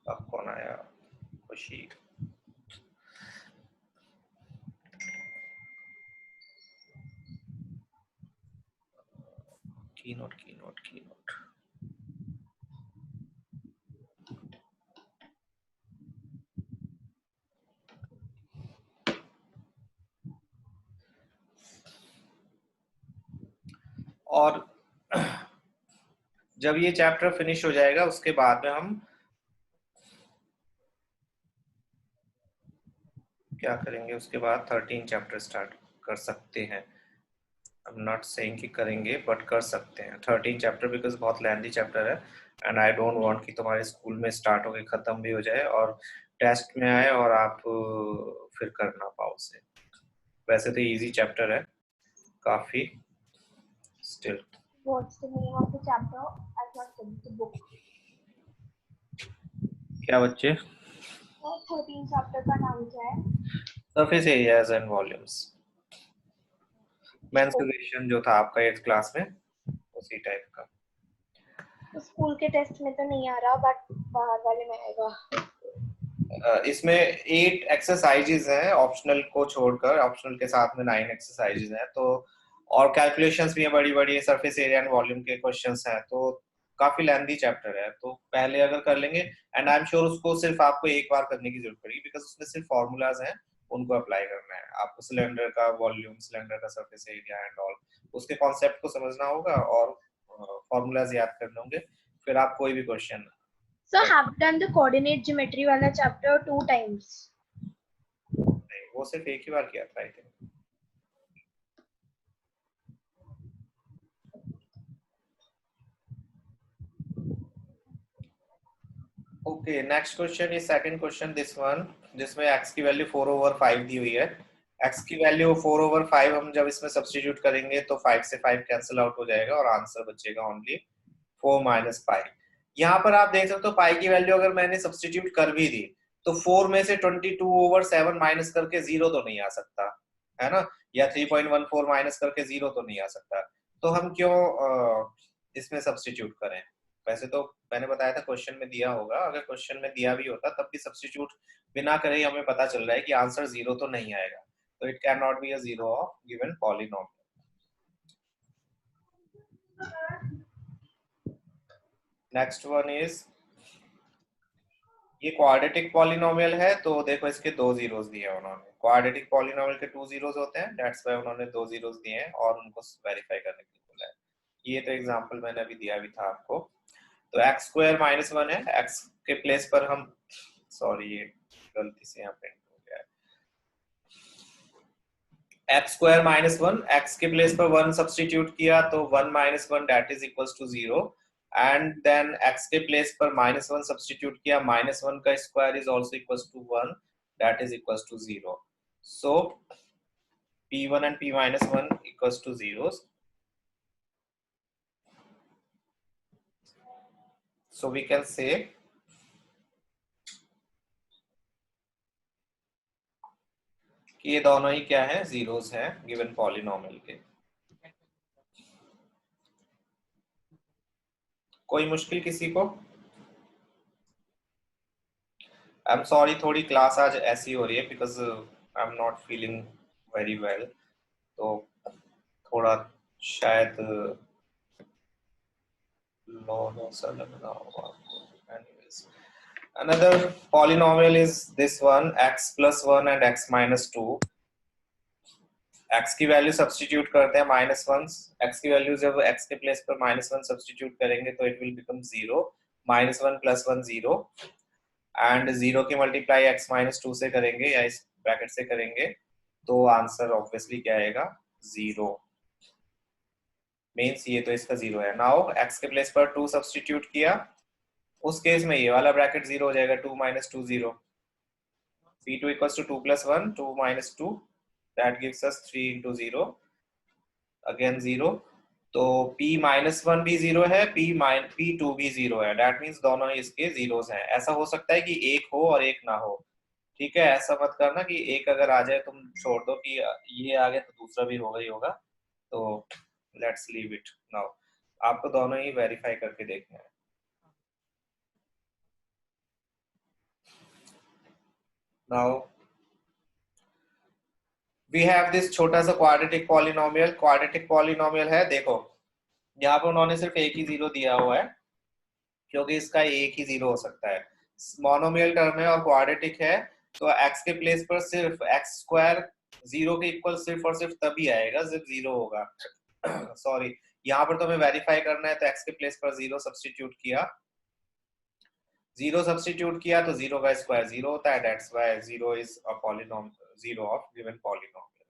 अब कौन आया? खुशी। Keynote keynote keynote. और जब ये चैप्टर फिनिश हो जाएगा उसके बाद में हम क्या करेंगे, उसके बाद 13 चैप्टर स्टार्ट कर सकते हैं। आई एम नॉट सेइंग कि करेंगे बट कर सकते हैं 13 चैप्टर, बिकॉज बहुत लेंथी चैप्टर है एंड आई डोंट वांट कि तुम्हारे स्कूल में स्टार्ट होके खत्म भी हो जाए और टेस्ट में आए और आप फिर कर ना पाओ उसे। वैसे तो इजी चैप्टर है काफी still. What's the name of the chapter? I've not studied the book. क्या बच्चे? 13 चैप्टर का नाम क्या है? Surface areas and volumes. Mensuration जो था आपका 8th क्लास में उसी टाइप का। स्कूल के टेस्ट में तो नहीं आ रहा, बट बाहर वाले में आएगा। इसमें 8 एक्सरसाइजेज हैं ऑप्शनल को छोड़कर, ऑप्शनल के साथ में 9 एक्सरसाइजेज हैं। तो और कैलकुलेशंस भी हैं बड़ी बड़ी, सरफेस एरिया एंड वॉल्यूम के क्वेश्चंस हैं, तो काफी लेंथी चैप्टर है। तो पहले अगर कर लेंगे, एंड आई एम श्योर उसको सिर्फ आपको एक बार करने की जरूरत पड़ेगी, बिकॉज उसमें सिर्फ फॉर्मूलाज हैं, उनको अप्लाई करना है आपको। सिलेंडर का वॉल्यूम, सिलेंडर का सरफेस एरिया एंड ऑल, उसके कॉन्सेप्ट को समझना होगा और फॉर्मूलाज याद करने होंगे, फिर आप कोई भी question. So have done the coordinate geometry वाला chapter 2 times. वो सिर्फ एक ही बार किया था I think. Okay, next question is second question, this one, जिसमें x की वैल्यू 4/5 दी हुई है। x की वैल्यू 4/5 हम जब इसमें सब्स्टिट्यूट करेंगे तो 5 से 5 कैंसिल आउट हो जाएगा और आंसर बचेगा ओनली 4 - पाई। यहाँ पर आप देख सकते हो पाई की वैल्यू अगर मैंने सब्स्टिट्यूट कर भी दी तो 4 में से 22/7 माइनस करके 0 तो नहीं आ सकता है ना, या 3.14 माइनस करके 0 तो नहीं आ सकता। तो हम क्यों इसमें सब्स्टिट्यूट करें? वैसे तो मैंने बताया था क्वेश्चन में दिया होगा, अगर क्वेश्चन में दिया भी होता तब भी सब्स्टिट्यूट बिना करे हमें पता चल रहा है कि आंसर 0 तो नहीं आएगा। तो it can not be a 0 of given polynomial. Next one is, ये क्वाड्रेटिक पॉलिनोमियल है, तो देखो इसके 2 जीरोस दिए हैं उन्होंने। क्वाड्रेटिक पॉलिनोमियल के 2 जीरोस होते हैं, दैट्स व्हाई उन्होंने 2 जीरोस दिए हैं और उनको वेरीफाई करने के लिए बोला है। ये तो एग्जांपल मैंने अभी दिया भी था आपको। तो x² - 1 है, x के प्लेस पर हम, सॉरी ये गलती से यहाँ प्रिंट हो गया है, x² - 1, x के प्लेस पर 1 सब्स्टिट्यूट किया तो 1 - 1 that is equals to 0, and then x के प्लेस पर -1 सब्स्टिट्यूट किया, -1 का square is also equals to 1 that is equals to 0। So p1 and p - 1 equals to 0। so we can say कि ये दोनों ही क्या है, जीरोस हैं गिवन पॉलिनोमियल के। कोई मुश्किल किसी को? आई एम सॉरी, थोड़ी क्लास आज ऐसी हो रही है because I am not feeling very well, तो थोड़ा शायद लो सा लग रहा होगा। Anyways, another polynomial is this one, x + 1 and x - 2। x की वैल्यू सब्स्टिट्यूट करते हैं -1, x की वैल्यू जब x के प्लेस पर -1 सब्स्टिट्यूट करेंगे तो इट विल बिकम 0, -1 + 1 0, एंड 0 की मल्टीप्लाई x - 2 से करेंगे या इस ब्रैकेट से करेंगे तो आंसर ऑब्वियसली क्या आएगा, 0। मींस ये तो इसका 0 है। नाउ x के प्लेस पर 2 सब्स्टिट्यूट किया, उस केस में ये वाला ब्रैकेट 0 हो जाएगा, 2 - 2 0, p2 = 2 + 1, 2 - 2 that gives us 3 × 0, again 0। तो p - 1 भी 0 है, p2 भी 0 है, दैट मींस दोनों ही इसके जीरोस हैं। ऐसा हो सकता है कि एक हो और एक ना हो, ठीक है, ऐसा मत करना कि एक अगर आ जाए तुम छोड़ दो कि ये आ गया तो दूसरा भी होगा ही होगा। तो लेट्स लीव इट नाउ, आपको दोनों ही वेरीफाई करके देखना है। नाउ वी हैव दिस छोटा सा क्वाड्रेटिक पॉलिनोमियल। क्वाड्रेटिक पॉलिनोमियल है, देखो यहाँ पर उन्होंने सिर्फ एक ही 0 दिया हुआ है क्योंकि इसका एक ही 0 हो सकता है। मोनोमियल टर्म है और क्वाड्रेटिक है, तो x के प्लेस पर सिर्फ x² 0 के इक्वल सिर्फ और सिर्फ तभी आएगा जब 0 होगा। सॉरी, यहाँ पर तो हमें वेरीफाई करना है, तो x के प्लेस पर 0 सब्स्टिट्यूट किया, 0 सब्स्टिट्यूट किया तो 0 का स्क्वायर 0 होता है, that's why 0 is a polynomial, 0 of given polynomial.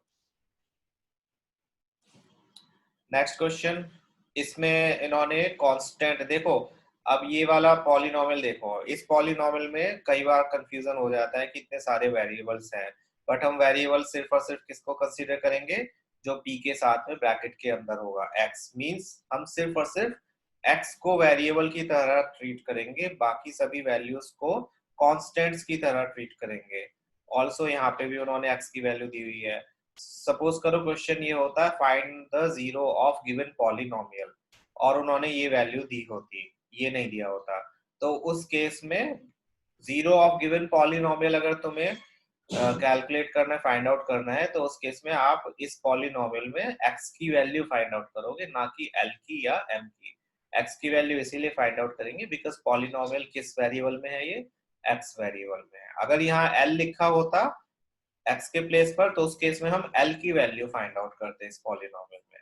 Next question, इसमें इन्होंने कांस्टेंट, देखो अब ये वाला पॉलिनोमियल देखो, इस पॉलिनोमियल में कई बार कंफ्यूजन हो जाता है कि इतने सारे वेरिएबल्स हैं, बट हम वेरिएबल सिर्फ और सिर्फ किसको कंसीडर करेंगे, जो p के साथ में ब्रैकेट के अंदर होगा, x। मींस हम सिर्फ और सिर्फ x को वेरिएबल की तरह ट्रीट करेंगे, बाकी सभी वैल्यूज को कांस्टेंट्स की तरह ट्रीट करेंगे। ऑल्सो यहाँ पे भी उन्होंने x की वैल्यू दी हुई है। सपोज करो क्वेश्चन ये होता है find the 0 of given polynomial, और उन्होंने ये वैल्यू दी होती, ये नहीं दिया होता, तो उस केस में जीरो ऑफ गिवन पॉलिनोमियल अगर तुम्हें कैलकुलेट करना है, फाइंड आउट करना है, तो उस केस में आप इस पॉलिनोमियल में x की वैल्यू फाइंड आउट करोगे, ना कि l की या m की। x की वैल्यू इसीलिए फाइंड आउट करेंगे बिकॉज पॉलिनोमियल किस वेरिएबल में है, ये x वेरिएबल में है। अगर यहाँ l लिखा होता x के प्लेस पर तो उस केस में हम l की वैल्यू फाइंड आउट करते इस पॉलिनोमियल में।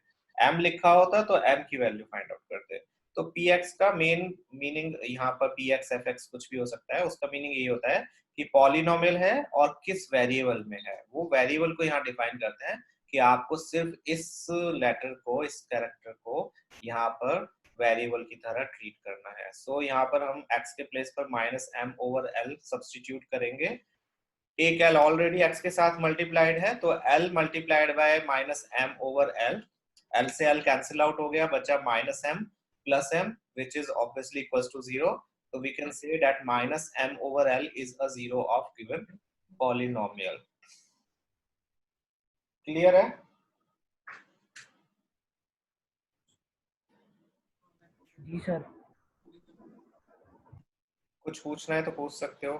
m लिखा होता तो m की वैल्यू फाइंड आउट करते। तो px का मेन मीनिंग यहाँ पर px fx कुछ भी हो सकता है, उसका मीनिंग यही होता है कि पॉलिनोमियल है और किस वेरिएबल में है। वो वेरिएबल को यहाँ डिफाइन करते हैं कि आपको सिर्फ इस लेटर को, इस कैरेक्टर को यहाँ पर वेरिएबल की तरह ट्रीट करना है। सो यहाँ पर हम x के प्लेस पर -m/l सब्स्टिट्यूट करेंगे। एक l ऑलरेडी x के साथ मल्टीप्लाइड है, तो l multiplied by -m/l, l से l कैंसिल आउट हो गया, बचा -m plus m, which is obviously equals to 0. So we can say that -m/l is a zero of given polynomial. Clear है? जी sir. कुछ पूछना है तो पूछ सकते हो।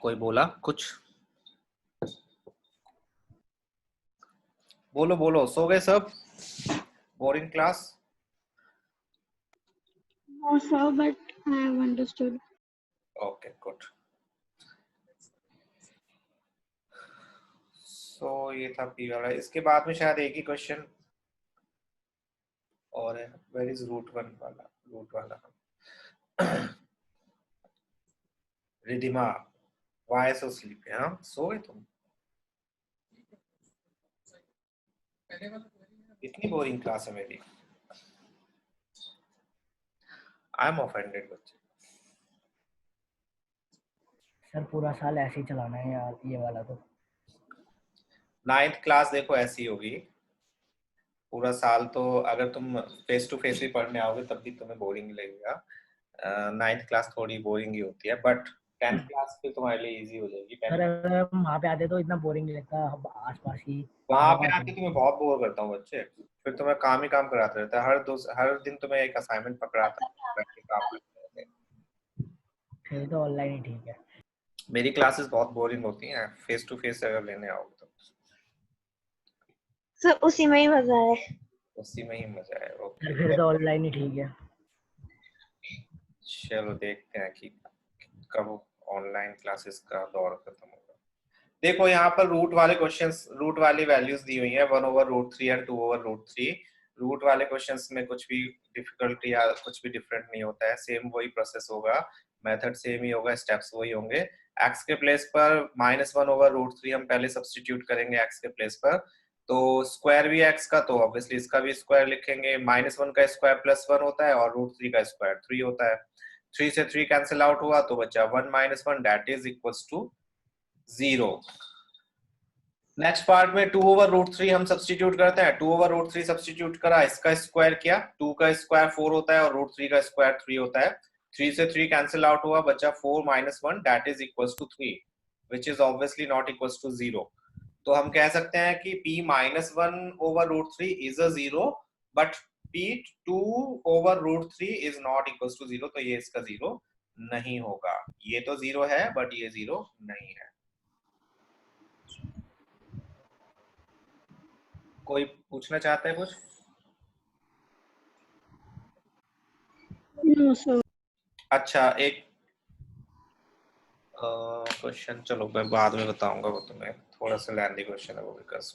कोई बोला कुछ? बोलो बोलो, सो गए सब? Boring class? No, sir, but I have understood. Okay good. So ये था पी वाला। इसके बाद में शायद एक ही क्वेश्चन और है, वेयर इज रूट वन वाला, रूट वाला। Ridhima, why so sleepy? हाँ सो गए तुम? इतनी बोरिंग क्लास है मेरी। आई एम ऑफेंडेड बच्चे। सर पूरा साल ऐसे ही चलाना है यार, ये वाला तो। 9th क्लास देखो ऐसी होगी पूरा साल, तो अगर तुम फेस टू फेस भी पढ़ने आओगे तब भी तुम्हें बोरिंग लगेगा। 9th क्लास थोड़ी बोरिंग ही होती है, बट 10th क्लास फिर तुम्हारे लिए इजी हो जाएगी। सर अगर हम वहाँ पे आते तो इतना बोरिंग नहीं लगता, हम आसपास ही वहां पे हवा आके तुम्हें बहुत बोर करता हूँ बच्चे, फिर तुम्हें काम ही काम कराते रहता है। हर दिन तुम्हें एक असाइनमेंट पकड़ाता है, बैठ के काम करते रहते हैं। फिर तो ऑनलाइन ही ठीक है। मेरी क्लासेस बहुत बोरिंग होती हैं, फेस टू फेस अगर लेने आओगे तो सर उसी में ही मजा है। उसी में ही मजा है। सर फिर तो ऑनलाइन ही ठीक है। चलो देखते हैं कि कब ऑनलाइन क्लासेस का दौर खत्म होगा। देखो यहाँ पर रूट वाले क्वेश्चंस, रूट वाली वैल्यूज दी हुई है 1/√3 और 2/√3। रूट वाले क्वेश्चंस में कुछ भी डिफिकल्टी या कुछ भी डिफरेंट नहीं होता है, सेम वही प्रोसेस होगा, मेथड सेम ही होगा, स्टेप्स वही होंगे। x के प्लेस पर -1/√3 हम पहले सब्स्टिट्यूट करेंगे x के प्लेस पर, तो स्क्वायर भी x का, तो ऑब्वियसली इसका भी स्क्वायर लिखेंगे। -1 का स्क्वायर +1 होता है और √3 का स्क्वायर 3 होता है। 3 से 3 कैंसिल आउट हुआ तो बचा 1 - 1, that is equals to 0। Next part में 2/√3 हम सब्स्टिट्यूट करते हैं। 2/√3 सब्स्टिट्यूट करा, इसका स्क्वायर किया, 2 का स्क्वायर 4 होता है और √3 का स्क्वायर 3 होता है। 3 से 3 कैंसिल आउट हुआ, बचा 4 - 1, that is equals to 3, which is obviously not equals to 0। तो हम कह सकते हैं कि p -1/√3 is a 0, but p 2/√3 is not equals to 0, तो ये इसका 0 नहीं होगा। ये तो 0 है बट ये 0 नहीं है। कोई पूछना चाहता है कुछ? No, sir. अच्छा एक क्वेश्चन, चलो मैं बाद में बताऊंगा वो तुम्हें, थोड़ा सा लेंथी क्वेश्चन है वो, बिकॉज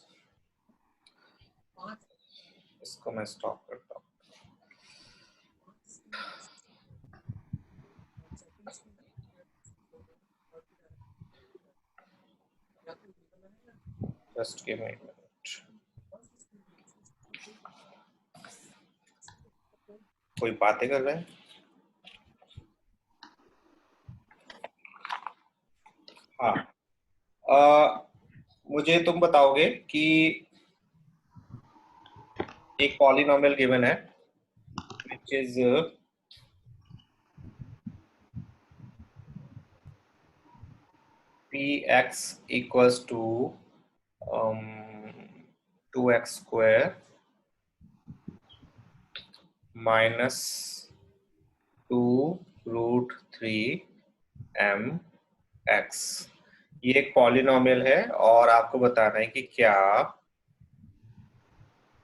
इसको मैं स्टॉप करता हूँ। Just give me a minute. कोई बातें कर रहे हैं? हाँ, मुझे तुम बताओगे कि एक पॉलिनोमियल गिवन है which is px equals to 2x square minus 2√3m(x). ये एक पॉलिनोमियल है और आपको बताना है कि क्या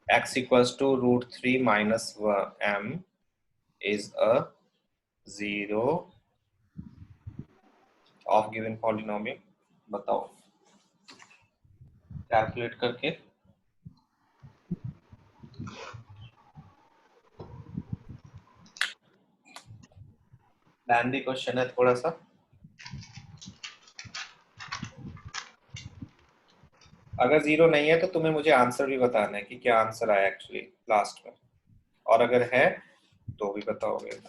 x equals to √3 minus m is a zero of given polynomial। बताओ कैलकुलेट करके। लेंथी क्वेश्चन है थोड़ा सा। अगर जीरो नहीं है तो तुम्हें मुझे आंसर भी बताना है कि क्या आंसर आया एक्चुअली लास्ट में, और अगर है तो भी बताओगे।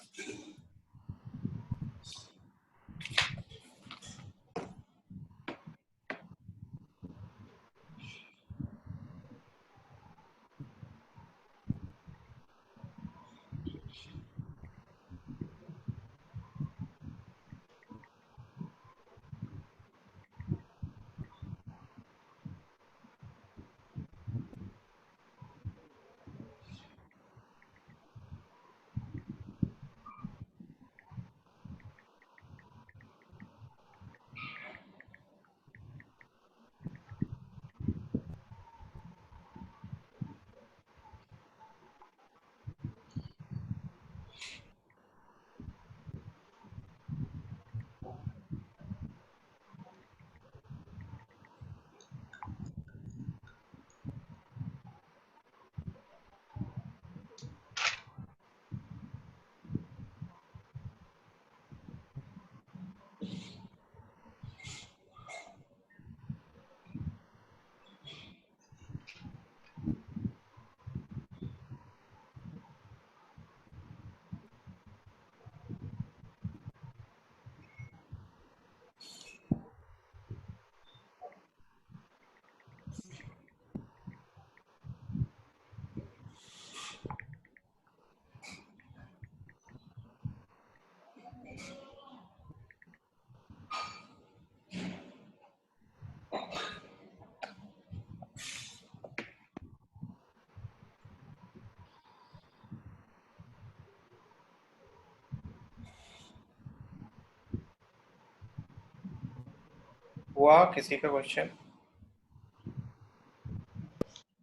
हुआ किसी का question?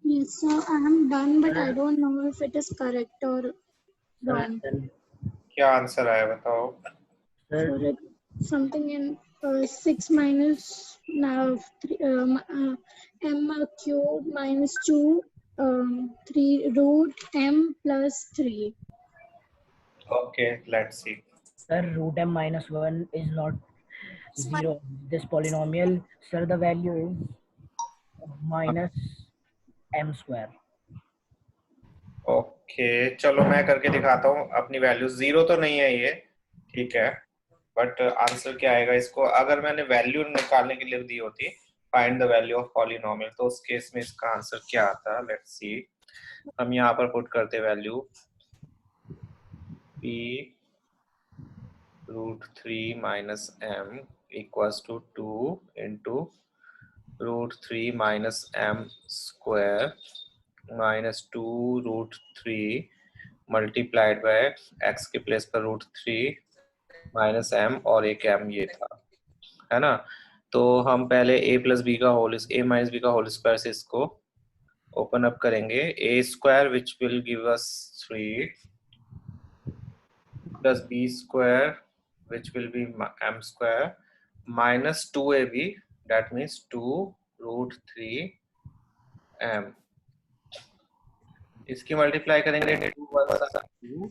Yes, sir. I am done, but I don't know if it is correct or wrong. क्या आंसर आया बताओ। So it's something in 6 minus now 3 m cube minus 2 3 root m plus 3. Okay let's C. Sir, root m minus 1 is not zero. This polynomial, sir, the value is minus m square. Okay चलो मैं करके दिखाता हूँ। अपनी value zero तो नहीं है ये, ठीक है, बट आंसर क्या आएगा इसको अगर मैंने वैल्यू निकालने के लिए दी होती, find the value of polynomial, तो उस केस में इसका आंसर क्या आता। Let's see. हम यहाँ पर पुट करते value p √3 minus m equals to 2 into √3 minus m square minus 2 √3 multiplied by x के प्लेस पर √3 माइनस m और एक m ये था, है ना। तो हम पहले a प्लस बी का होल a माइनस बी का होल स्क्वायर से इसको ओपन अप करेंगे। a square which will give us 3 plus b square which will be m square minus 2ab, that means 2 √3 m। इसकी मल्टीप्लाई करेंगे 2 2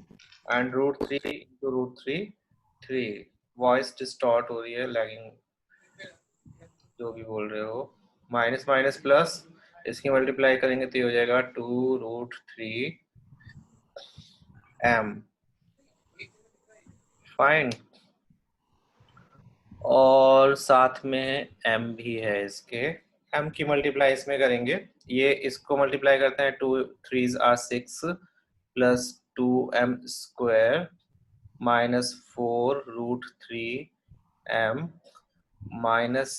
and √3 into √3 3। Voice distort हो रही है, lagging जो भी बोल रहे हो। माइनस माइनस प्लस, इसकी मल्टीप्लाई करेंगे तो ये हो जाएगा 2 √3 m। फाइन, और साथ में m भी है इसके, m की मल्टीप्लाई इसमें करेंगे। ये इसको मल्टीप्लाई करते हैं 2 3s are 6 plus 2m square minus 4 √3 m minus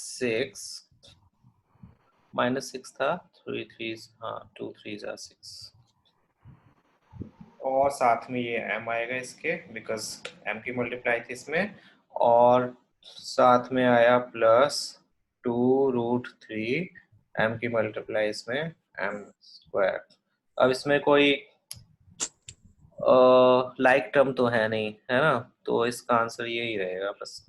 6 था 3 3s, हाँ 2 3s are 6। और साथ में ये m आएगा इसके, बिकॉज m की मल्टीप्लाई थी इसमें, और साथ में आया प्लस 2√3 m की मल्टीप्लाई इसमें m²। अब इसमें कोई लाइक टर्म तो है नहीं, है ना, तो इसका आंसर यही रहेगा बस।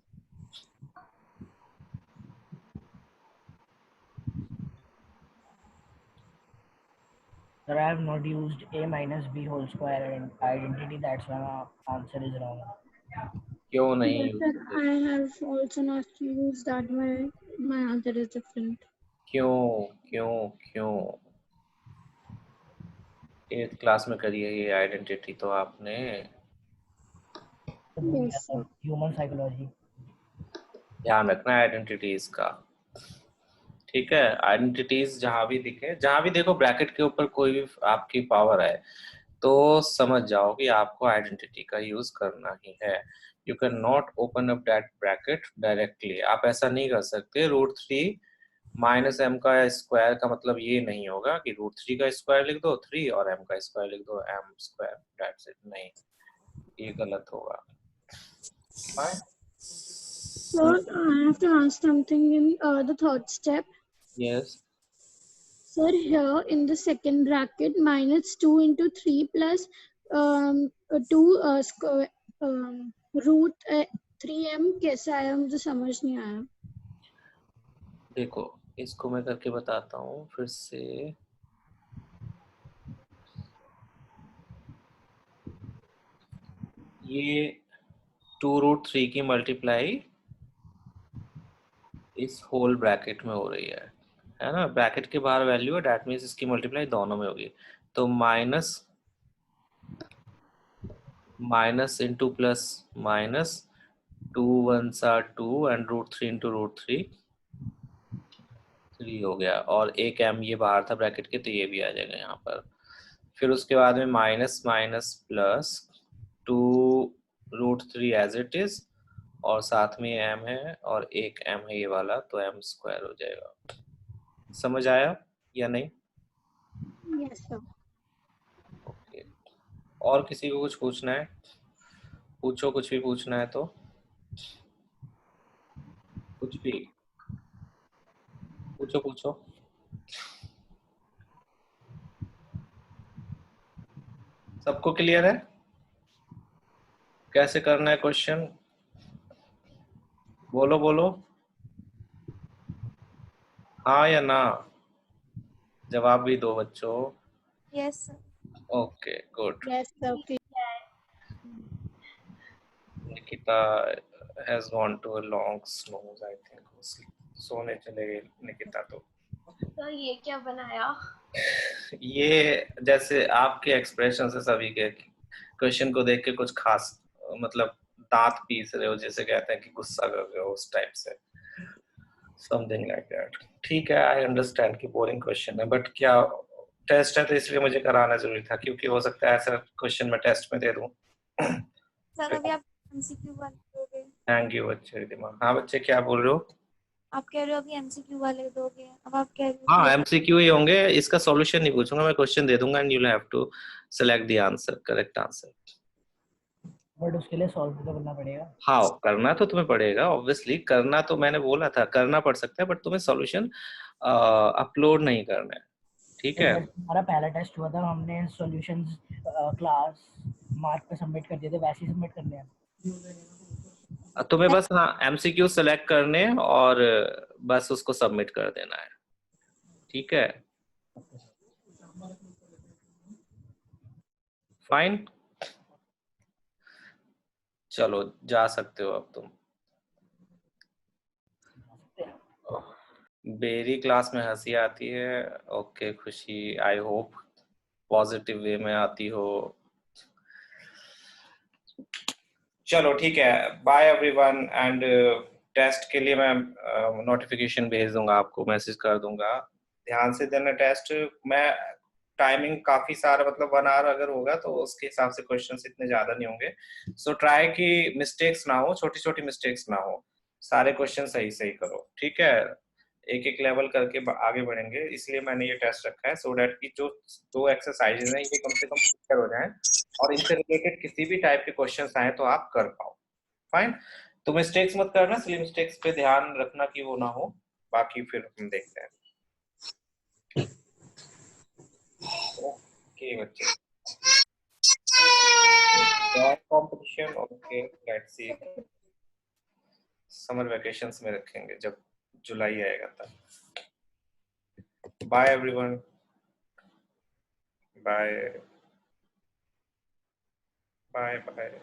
Sir, I have not used a minus b whole square identity. That's why my answer is wrong. क्यों नहीं Yes, sir. I have also not used that. My answer is different. क्यों क्यों क्यों? 8th क्लास में करी है ये identity तो आपने। Yes, sir. Human psychology. ध्यान रखना आइडेंटिटीज का, ठीक है। आइडेंटिटीज जहां भी दिखे, जहां भी देखो ब्रैकेट के ऊपर कोई भी आपकी पावर है तो समझ जाओ कि आपको आइडेंटिटी का यूज करना ही है। You can not open up that bracket directly. आप ऐसा नहीं कर सकते। √3 माइनस m का स्क्वायर का मतलब ये नहीं होगा कि √3 का स्क्वायर लिख दो 3 और m का स्क्वायर लिख दो m²। दैट्स इट, नहीं, ये गलत होगा। Fine? So I have to ask something in the third step. Yes. Sir, here in the second bracket, minus 2 into 3 plus 2 root 3m कैसा आया मुझे समझ नहीं आया। देखो इसको मैं करके बताता हूँ फिर से। ये 2√3 की मल्टीप्लाई इस होल ब्रैकेट में हो रही है ना, ब्रैकेट के बाहर वैल्यू है, दैट मीन्स इसकी मल्टीप्लाई दोनों में होगी। तो minus into plus minus, 2 1s are 2 and √3 into √3 3 हो गया, और एक m ये बाहर था ब्रैकेट के तो ये भी आ जाएगा यहाँ पर। फिर उसके बाद में minus minus plus 2√3 as it is, और साथ में m है और एक m है ये वाला, तो m² हो जाएगा। समझ आया या नहीं? Yes, sir. ओके। और किसी को कुछ पूछना है? पूछो, कुछ भी पूछना है तो कुछ भी पूछो पूछो। सबको क्लियर है कैसे करना है क्वेश्चन? बोलो बोलो, हाँ या ना, जवाब भी दो बच्चों। Yes, sir. Okay good. Yes, sir. Nikita has gone to a long snooze, I think. सोने चले गए निकिता तो। तो ये क्या बनाया? ये जैसे आपके एक्सप्रेशन से सभी के क्वेश्चन को देख के कुछ खास, मतलब दांत पीस रहे हो, जैसे कहते हैं कि गुस्सा कर रहे हो, उस टाइप से, समथिंग लाइक दैट। ठीक है, आई अंडरस्टैंड कि बोरिंग क्वेश्चन है, बट क्या टेस्ट है तो इसलिए मुझे कराना जरूरी था, क्योंकि हो सकता है ऐसा क्वेश्चन मैं टेस्ट में दे दूं। सर अभी आप MCQ वाले दोगे? थैंक यू बच्चे दिमाग। हाँ बच्चे क्या बोल रहे हो? आप कह रहे हो अभी MCQ वाले दोगे, अब आप कह रहे हो हाँ एमसीक्यू ही होंगे, इसका सॉल्यूशन नहीं पूछूंगा, मैं क्वेश्चन दे दूंगा and you will have to select the answer, correct answer. But उसके लिए सॉल्व तो करना पड़ेगा। हाँ करना तो तुम्हें पड़ेगा, ऑब्वियसली करना तो मैंने बोला था, करना पड़ सकता है, बट तुम्हें सॉल्यूशन अपलोड नहीं करना है, ठीक है? हमारा पहला टेस्ट हुआ था, हमने सॉल्यूशंस क्लास मार्क पे सबमिट कर दिए थे, वैसे ही सबमिट करने हैं। तुम्हें बस हाँ एमसीक्यू सेलेक्ट करने और बस उसको सबमिट कर देना है, ठीक है? फाइन, चलो जा सकते हो अब तुम। बेरी क्लास में हंसी आती है, ओके खुशी, आई होप पॉजिटिव वे में आती हो। चलो ठीक है, बाय एवरीवन, एंड टेस्ट के लिए मैं नोटिफिकेशन भेज दूंगा आपको, मैसेज कर दूंगा, ध्यान से देना टेस्ट। मैं टाइमिंग काफी सारा, मतलब 1 आवर अगर होगा तो उसके हिसाब से क्वेश्चंस इतने ज्यादा नहीं होंगे, सो ट्राई कि मिस्टेक्स ना हो, छोटी छोटी मिस्टेक्स ना हो, सारे क्वेश्चन सही सही करो, ठीक है? एक एक लेवल करके आगे बढ़ेंगे, इसलिए मैंने ये टेस्ट रखा है सो दैट कि जो दो एक्सरसाइजेज हैं ये कम से कम क्लियर हो जाएं और इनसे रिलेटेड किसी भी टाइप के क्वेश्चंस आए तो आप कर पाओ। फाइन, तो मिस्टेक्स मत करना, सिली मिस्टेक्स पे ध्यान रखना कि वो ना हो, बाकी फिर हम देखते हैं। ओके बच्चे, competition okay, let's see, summer vacations में रखेंगे जब जुलाई आएगा तब। Bye everyone, bye bye bye.